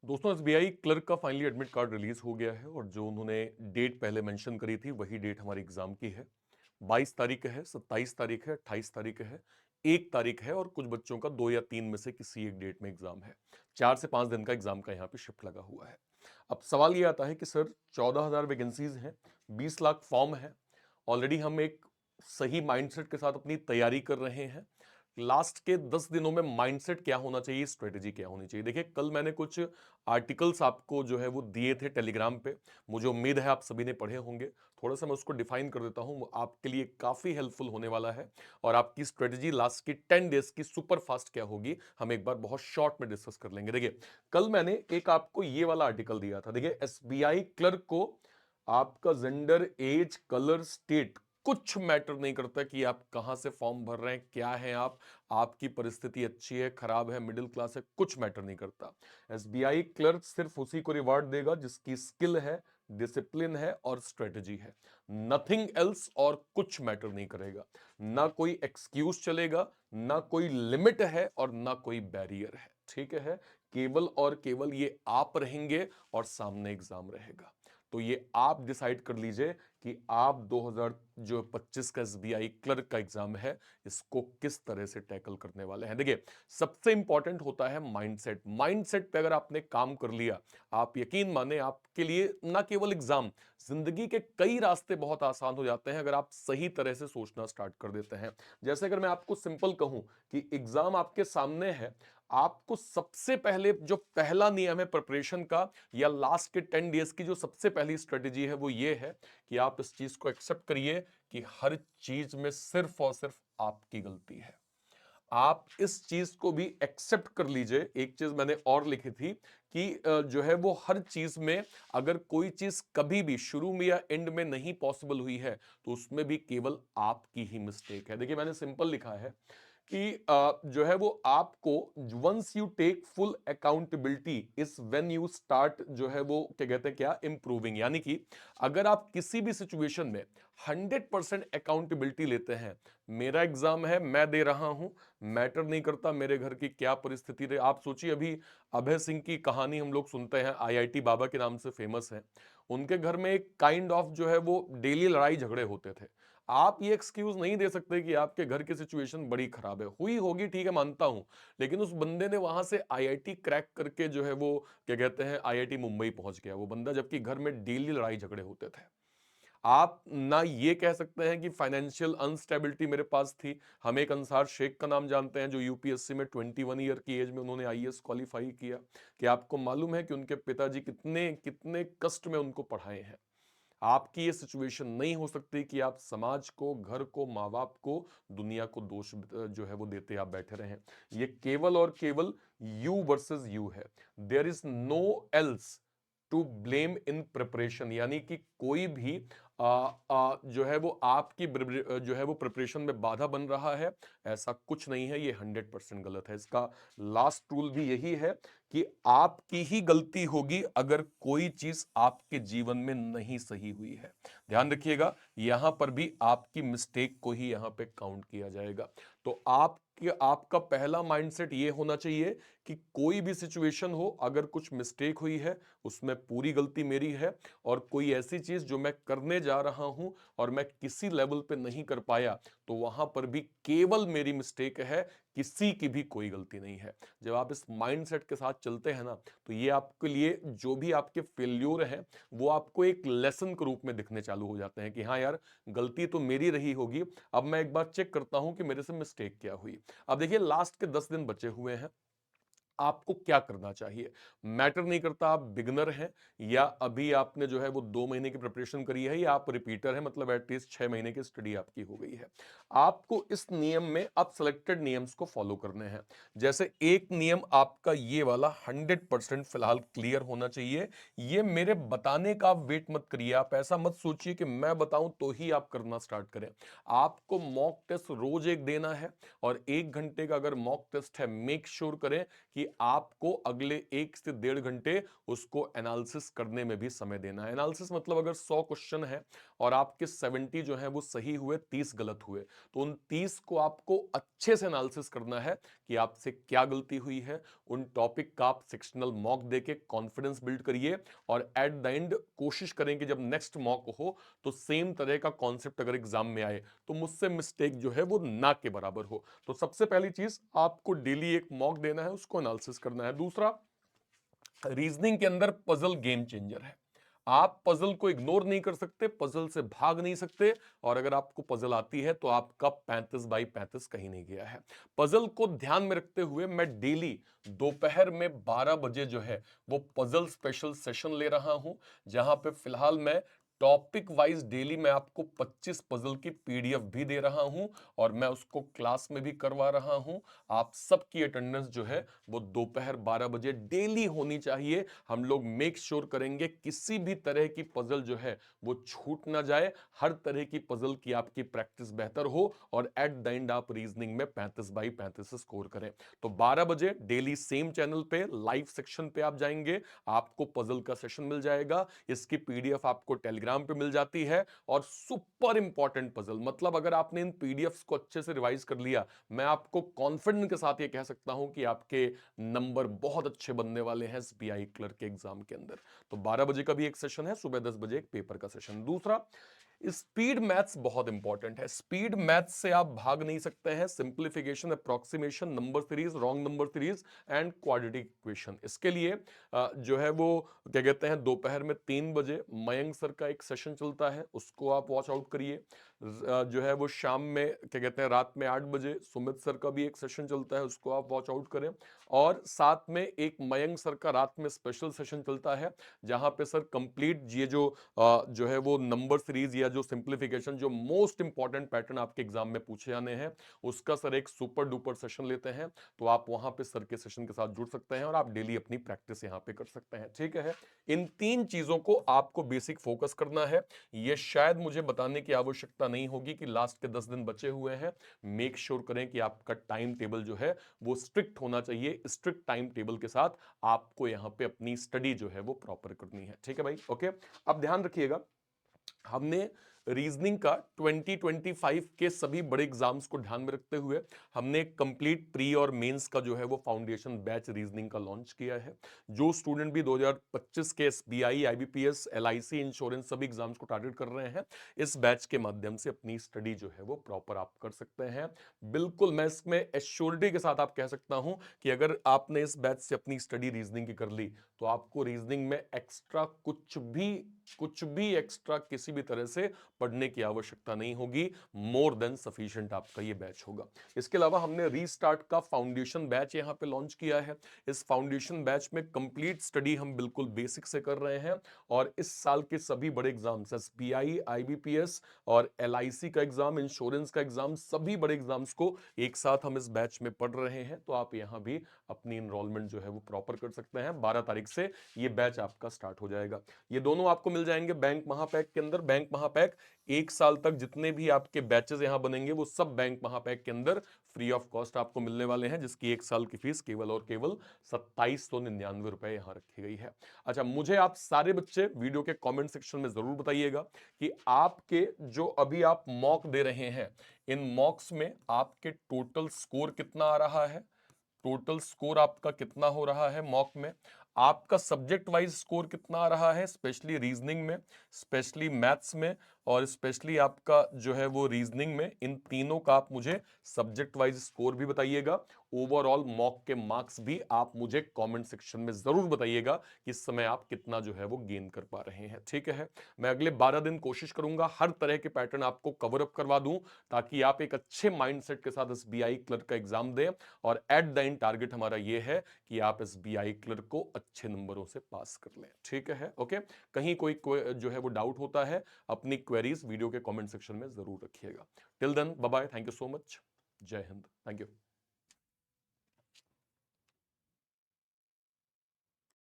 दोस्तों SBI clerk का finally admit card release हो गया है और जो उन्होंने डेट पहले मेंशन करी थी वही डेट हमारे एग्जाम की है। 22 तारीख है, 27 तारीख है, 28 तारीख है, 1 तारीख है और कुछ बच्चों का 2 या 3 में से किसी एक डेट में एग्जाम है। 4 से 5 दिन का एग्जाम का यहाँ पे शिफ्ट लगा हुआ है। अब सवाल ये आता है कि सर 14,000 वैकेंसीज हैं, 20 लाख फॉर्म है। ऑलरेडी हम एक सही माइंडसेट के साथ अपनी तैयारी कर रहे हैं। लास्ट के 10 दिनों में माइंडसेट क्या होना चाहिए, स्ट्रेटेजी क्या होनी चाहिए। देखिए कल मैंने कुछ आर्टिकल्स आपको जो है वो दिए थे टेलीग्राम पे। मुझे उम्मीद है आप सभी ने पढ़े होंगे। थोड़ा सा मैं उसको डिफाइन कर देता हूं, वो आपके लिए काफी हेल्पफुल होने वाला है। और आपकी स्ट्रेटेजी लास्ट की 10 डेज की सुपर फास्ट क्या होगी हम एक बार बहुत शॉर्ट में डिस्कस कर लेंगे। देखिए कल मैंने एक आपको ये वाला आर्टिकल दिया था। देखिए एसबीआई क्लर्क को आपका जेंडर, एज, कलर, स्टेट कुछ मैटर नहीं करता कि आप कहां से फॉर्म भर रहे हैं, क्या है आप, आपकी परिस्थिति अच्छी है, खराब है, मिडिल क्लास है, कुछ मैटर नहीं करता। एसबीआई क्लर्क सिर्फ उसी को रिवार्ड देगा जिसकी स्किल है, डिसिप्लिन है और स्ट्रेटजी है। नथिंग एल्स, और कुछ मैटर नहीं करेगा। ना कोई एक्सक्यूज चलेगा, ना कोई लिमिट है और ना कोई बैरियर है। ठीक है, केवल और केवल ये आप रहेंगे और सामने एग्जाम रहेगा। तो ये आप डिसाइड कर लीजिए कि आप 2025 का एसबीआई क्लर्क का एग्जाम है, इसको किस तरह से टैकल करने वाले हैं। देखिए सबसे इंपॉर्टेंट होता है माइंडसेट। माइंडसेट पे अगर आपने काम कर लिया, आप यकीन माने आपके लिए ना केवल एग्जाम, जिंदगी के कई रास्ते बहुत आसान हो जाते हैं अगर आप सही तरह से सोचना स्टार्ट कर देते हैं। जैसे अगर मैं आपको सिंपल कहूं कि एग्जाम आपके सामने है, आपको सबसे पहले जो पहला नियम है प्रिपरेशन का, या लास्ट के 10 डेज की जो सबसे पहली स्ट्रेटेजी है वो ये है कि आप इस चीज को एक्सेप्ट करिए कि हर चीज में सिर्फ और सिर्फ आपकी गलती है। आप इस चीज को भी एक्सेप्ट कर लीजिए। एक चीज मैंने और लिखी थी कि जो है वो हर चीज में अगर कोई चीज कभी भी शुरू में या एंड में नहीं पॉसिबल हुई है तो उसमें भी केवल आपकी ही मिस्टेक है। देखिए मैंने सिंपल लिखा है कि जो है वो आपको once you take full accountability is when you start जो है वो क्या कहते हैं, क्या इंप्रूविंग। यानी कि अगर आप किसी भी सिचुएशन में 100% अकाउंटेबिलिटी लेते हैं, मेरा एग्जाम है, मैं दे रहा हूं, मैटर नहीं करता मेरे घर की क्या परिस्थिति रहे। आप सोचिए अभी अभय सिंह की कहानी हम लोग सुनते हैं, आईआईटी बाबा के नाम से फेमस है। उनके घर में एक काइंड ऑफ जो है वो डेली लड़ाई झगड़े होते थे। आप ये एक्सक्यूज नहीं दे सकते कि आपके घर की सिचुएशन बड़ी खराब है, हुई होगी ठीक है मानता हूं, लेकिन उस बंदे ने वहां से आईआईटी क्रैक करके जो है वो क्या कहते हैं आईआईटी मुंबई पहुंच गया वो बंदा, जबकि घर में डेली लड़ाई झगड़े होते थे। आप ना ये कह सकते हैं कि फाइनेंशियल अनस्टेबिलिटी मेरे पास थी। हम एक अंसार शेख का नाम जानते हैं जो यूपीएससी में 21 ईयर की एज में उन्होंने आईएएस क्वालिफाई किया। कि आपको मालूम है कि उनके पिताजी कितने कितने कष्ट में उनको पढ़ाए हैं। आपकी ये सिचुएशन नहीं हो सकती कि आप समाज को, घर को, माँ बाप को, दुनिया को दोष जो है वो देते आप बैठे रहें। ये केवल और केवल यू वर्सेस यू है। There is no else to blame in preparation. यानी कि कोई भी जो है वो आपकी जो है वो प्रिपरेशन में बाधा बन रहा है, ऐसा कुछ नहीं है। ये 100% गलत है। इसका लास्ट रूल भी यही है कि आपकी ही गलती होगी अगर कोई चीज आपके जीवन में नहीं सही हुई है। ध्यान रखिएगा, यहां पर भी आपकी मिस्टेक को ही यहां पे काउंट किया जाएगा। तो आपका पहला माइंडसेट ये होना चाहिए कि कोई भी सिचुएशन हो, अगर कुछ मिस्टेक हुई है उसमें पूरी गलती मेरी है, और कोई ऐसी चीज जो मैं करने जा रहा हूं और मैं किसी लेवल पे नहीं कर पाया तो वहां पर भी केवल मेरी मिस्टेक है, किसी की भी कोई गलती नहीं है। जब आप इस माइंडसेट के साथ चलते हैं ना, तो ये आपके लिए जो भी आपके फेल्योर हैं वो आपको एक लेसन के रूप में दिखने चालू हो जाते हैं कि हाँ यार, गलती तो मेरी रही होगी, अब मैं एक बार चेक करता हूं कि मेरे से मिस्टेक क्या हुई। अब देखिए लास्ट के 10 दिन बचे हुए हैं, आपको क्या करना चाहिए। मैटर नहीं करता आप बिगनर हैं या अभी आपने जो है वो 2 महीने की प्रिपरेशन करी है, या आप रिपीटर हैं, मतलब एटलीस्ट 6 महीने की स्टडी आपकी हो गई है। आपको इस नियम में अब सेलेक्टेड नियम्स को फॉलो करने हैं। जैसे एक नियम आपका ये वाला 100% फिलहाल क्लियर होना चाहिए। ये मेरे बताने का आप वेट मत करिए। आप ऐसा मत सोचिए कि मैं बताऊं तो ही आप करना स्टार्ट करें। आपको मॉक टेस्ट रोज एक देना है, और 1 घंटे का अगर मॉक टेस्ट है, मेक श्योर करें कि आपको अगले 1 से 1.5 घंटे उसको एनालिसिस करने में भी समय देना है। एनालिसिस मतलब अगर 100 क्वेश्चन है और आपके 70 जो है वो सही हुए, 30 गलत हुए, तो उन 30 को आपको अच्छे से एनालिसिस करना है कि आपसे क्या गलती हुई है, उन टॉपिक का आप सेक्शनल मॉक देके कॉन्फिडेंस बिल्ड करिए और एट द एंड कोशिश करें कि जब नेक्स्ट मॉक हो तो सेम तरह का कॉन्सेप्ट अगर एग्जाम में आए तो मुझसे मिस्टेक जो है वो ना के बराबर हो। तो सबसे पहली चीज, आपको डेली एक मॉक देना है, उसको एनालिसिस करना है। दूसरा, रीजनिंग के अंदर पजल गेम चेंजर है। आप पजल को इग्नोर नहीं कर सकते, पजल से भाग नहीं सकते, और अगर आपको पजल आती है तो आपका 35/35 कहीं नहीं गया है। पजल को ध्यान में रखते हुए मैं डेली दोपहर में 12 बजे जो है वो पजल स्पेशल सेशन ले रहा हूं, जहां पे फिलहाल मैं टॉपिक वाइज डेली मैं आपको 25 पजल की पीडीएफ भी दे रहा हूं और मैं उसको क्लास में भी करवा रहा हूं। आप सबकी अटेंडेंस जो है वो दोपहर 12 बजे डेली होनी चाहिए। हम लोग मेक श्योर करेंगे किसी भी तरह की पजल जो है वो छूट ना जाए, हर तरह की पजल की आपकी प्रैक्टिस बेहतर हो और एट द एंड आप रीजनिंग में 35/35 स्कोर करें। तो 12 बजे डेली सेम चैनल पे लाइव सेक्शन पे आप जाएंगे, आपको पजल का सेशन मिल जाएगा, इसकी पीडीएफ आपको टेलीग्राम पे मिल जाती है। और सुपर इंपॉर्टेंट पजल, मतलब अगर आपने इन पीडीएफ्स को अच्छे से रिवाइज कर लिया, मैं आपको कॉन्फिडेंस के साथ ये कह सकता हूं कि आपके नंबर बहुत अच्छे बनने वाले हैं एसबीआई क्लर्क के एग्जाम के अंदर। तो 12 बजे का भी एक सेशन है, सुबह 10 बजे एक पेपर का सेशन। दूसरा, स्पीड मैथ्स बहुत इंपॉर्टेंट है। स्पीड मैथ्स से आप भाग नहीं सकते हैं। Simplification, approximation, number series, wrong number series and quadratic equation, इसके लिए जो है वो क्या कहते हैं, दोपहर में 3 बजे मयंक सर का एक सेशन चलता है, उसको आप वॉच आउट करिए। जो है वो शाम में क्या कहते हैं, रात में 8 बजे सुमित सर का भी एक सेशन चलता है, उसको आप वॉच आउट करें। और साथ में एक मयंक सर का रात में स्पेशल सेशन चलता है, जहां पे सर कंप्लीट ये जो है वो नंबर सीरीज या जो सिंप्लीफिकेशन, जो मोस्ट इंपॉर्टेंट पैटर्न आपके एग्जाम में पूछे जाने हैं, उसका सर एक सुपर डुपर सेशन लेते हैं। तो आप वहां पे सर के सेशन के साथ जुड़ सकते हैं और आप डेली अपनी प्रैक्टिस यहां पे कर सकते हैं। ठीक है, इन 3 चीजों को आपको बेसिक फोकस करना है। ये शायद मुझे बताने की आवश्यकता नहीं होगी कि लास्ट के 10 दिन बचे हुए हैं। मेक श्योर करें कि आपका टाइम टेबल जो है वो स्ट्रिक्ट होना चाहिए। स्ट्रिक्ट टाइम टेबल के साथ आपको यहां पे अपनी स्टडी जो है वो प्रॉपर करनी है। ठीक है भाई, ओके। अब ध्यान रखिएगा, हमने रीजनिंग का 2025 के सभी बड़े एग्जाम्स को ध्यान में रखते हुए हमने एक कंप्लीट प्री और मेंस का जो है वो फाउंडेशन बैच रीजनिंग का लॉन्च किया है। जो स्टूडेंट भी 2025 के एसबीआई, आईबीपीएस, एलआईसी, इंश्योरेंस सभी एग्जाम्स को टारगेट कर रहे हैं, इस बैच के माध्यम से अपनी स्टडी जो है वो प्रॉपर आप कर सकते हैं। बिल्कुल मैं इसमें एश्योरिटी के साथ आप कह सकता हूं कि अगर आपने इस बैच से अपनी स्टडी रीजनिंग की कर ली तो आपको रीजनिंग में एक्स्ट्रा कुछ भी एक्स्ट्रा किसी भी तरह से पढ़ने की आवश्यकता नहीं होगी। मोर देन सफिशिएंट आपका ये बैच होगा। इसके अलावा हमने रीस्टार्ट का फाउंडेशन बैच यहां पे लॉन्च किया है। इस फाउंडेशन बैच में कंप्लीट स्टडी हम बिल्कुल बेसिक से कर रहे हैं और इस साल के सभी बड़े एग्जाम्स, एसबीआई, आईबीपीएस और एलआईसी का एग्जाम, इंश्योरेंस का एग्जाम, सभी बड़े एग्जाम्स को एक साथ हम इस बैच में पढ़ रहे हैं। तो आप यहां भी अपनी इनरोलमेंट जो है वो प्रॉपर कर सकते हैं। 12 तारीख से ये बैच आपका स्टार्ट हो जाएगा। ये दोनों आपको मिल जाएंगे बैंक महापैक के अंदर। बैंक महापैक 1 साल तक जितने भी आपके बैचेस यहां बनेंगे वो सब बैंक महापैक के अंदर फ्री ऑफ कॉस्ट आपको मिलने वाले हैं, जिसकी 1 साल की फीस केवल और केवल 2799 रुपए यहां रखी गई है। अच्छा, मुझे आप सारे बच्चे वीडियो के कमेंट सेक्शन में जरूर बताइएगा कि आपके जो अभी आप मॉक दे रहे हैं, इन मॉक्स में आपके टोटल स्कोर कितना आ रहा है, टोटल स्कोर आपका कितना हो रहा है मॉक में, आपका सब्जेक्ट वाइज स्कोर कितना आ रहा है, स्पेशली रीजनिंग में, स्पेशली मैथ्स में और स्पेशली आपका जो है वो रीजनिंग में। इन तीनों का आप मुझे सब्जेक्ट वाइज स्कोर भी बताइएगा। ओवरऑल मॉक के मार्क्स भी आप मुझे कमेंट सेक्शन में जरूर बताइएगा कि इस समय आप कितना जो है वो गेन कर पा रहे हैं। ठीक है, मैं अगले 12 दिन कोशिश करूंगा हर तरह के पैटर्न आपको कवर अप करवा दूं, ताकि आप एक अच्छे माइंडसेट के साथ एसबीआई क्लर्क का एग्जाम दें और एट द एंड टारगेट हमारा ये है कि आप एसबीआई क्लर्क को अच्छे नंबरों से पास कर लें। ठीक है, ओके। कहीं कोई जो है वो डाउट होता है, अपनी क्वेरीज वीडियो के कमेंट सेक्शन में जरूर रखिएगा। Till then, bye bye, thank you so much, Jai Hind, thank you.